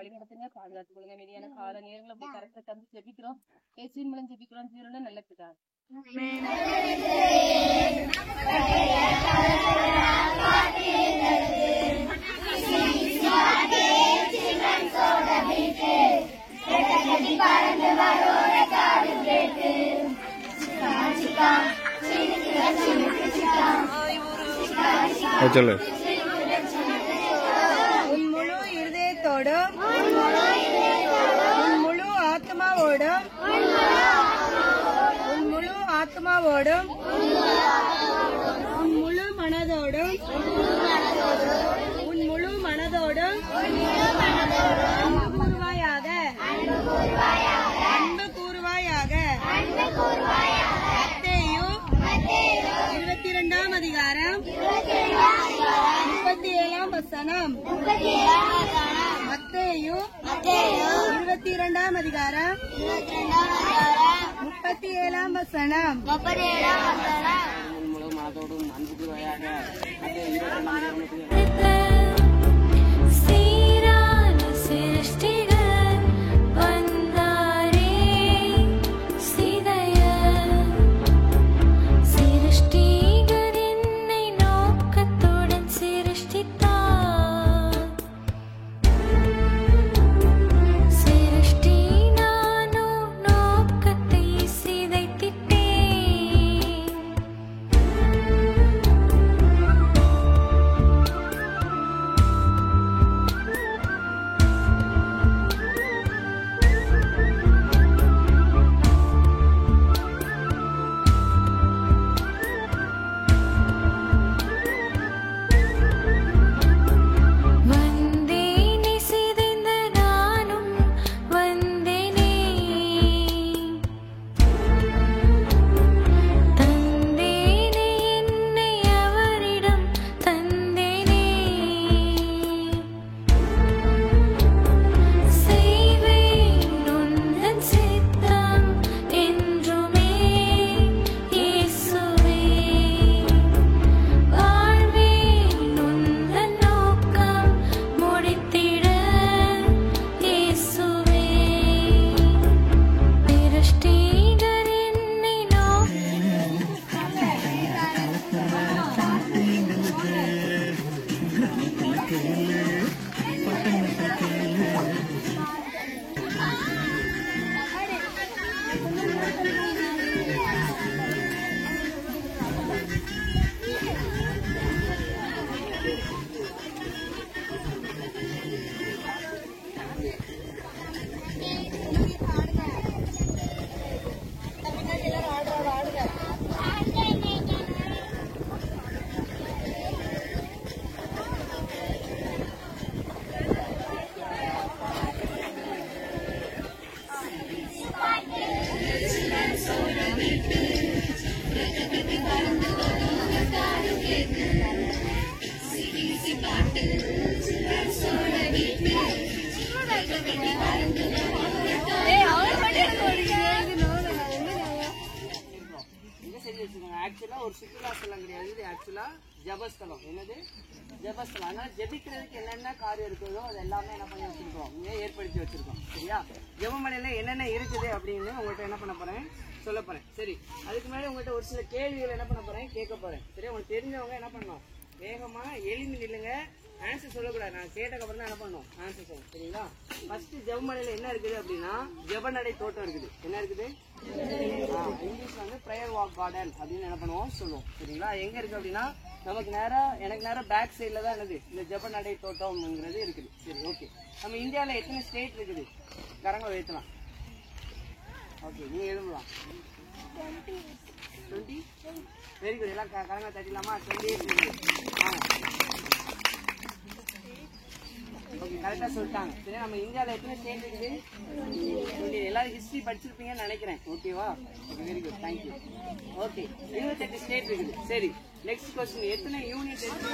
வழிநடத்துங்க, பாதுகாத்துக் கொள்ளுங்க. மீதியான கால நேரங்களை போய் கரெக்டா தந்து ஜெபிக்கிறோம். இயேசுவின் மூலம் ஜெபிக்கிறோம். ஜீவனுள்ள நல்ல பிதா. உன் முழு இருதயத்தோடும் உன் முழு ஆத்மாவோடும் உன் முழு ஆத்மாவோடும் உன் முழு மனதோடும் உன் முழு மனதோடும் அன்பு கூறுவாயாக. மத்தேயு 22ஆம் அதிகாரம் 37ஆம் வசனம். மத்தேயு 22ஆம் அதிகாரம் 37ஆம் வசனம். ஆக்சுவலா ஒரு சுற்றுலா ஸ்தலம் கிடையாது, இது ஆக்சுவலா ஜபஸ்தலம். என்னது? ஜபஸ்தலம். அதனால ஜபிக்கிறதுக்கு என்னென்ன காரியம் இருக்குதோ அது எல்லாமே என்ன பண்ணி வச்சிருக்கோம், ஏற்படுத்தி வச்சிருக்கோம். சரியா? ஜெபமலையில என்னென்ன இருக்குது அப்படின்னு உங்கள்கிட்ட என்ன பண்ண போறேன், சொல்ல போறேன். சரி, அதுக்கு மேலே உங்கள்கிட்ட ஒரு சில கேள்விகள் என்ன பண்ண போறேன், கேட்க போறேன். சரியா? உங்களுக்கு தெரிஞ்சவங்க என்ன பண்ணணும், வேகமா எழுப்பி நில்லுங்க. ஆன்சர் சொல்லக்கூடாது. நான் கேட்டக்கப்புறம் தான் என்ன பண்ணும், ஆன்சர் சொல்லும். சரிங்களா? ஃபர்ஸ்ட் ஜெபமலையில என்ன இருக்குது அப்படின்னா ஜெபநடை தோட்டம் இருக்குது. என்ன இருக்குது? இங்கிலீஷ்ல வந்து பிரேயர் வாக் கார்டன் அப்படின்னு என்ன பண்ணுவோம், சொல்லுவோம். சரிங்களா? எங்க இருக்கு அப்படின்னா நமக்கு எனக்கு நேரம் பேக் சைட்ல தான் என்னது இந்த ஜெபநடை தோட்டம்ங்கிறது இருக்குது. சரி, ஓகே. நம்ம இந்தியாவில எத்தனை ஸ்டேட் இருக்குது? கரங்க வைக்கலாம். ஓகே, நீங்க எழுதலாம். 20. Very good. எல்லாம் கரங்க தட்டிடலாமா? 28 ஓகே, கரெக்டா சொல்லிட்டாங்க. சரி, நம்ம இந்தியாவில் எத்தனை ஸ்டேட் இருக்குது? எல்லாரும் ஹிஸ்டரி படிச்சிருப்பீங்கன்னு நினைக்கிறேன். ஓகேவா? Okay, very good, thank you. Okay, 28 state இருக்குது. சரி, நெக்ஸ்ட் கொஸ்டின், எத்தனை யூனிட் இருக்கு?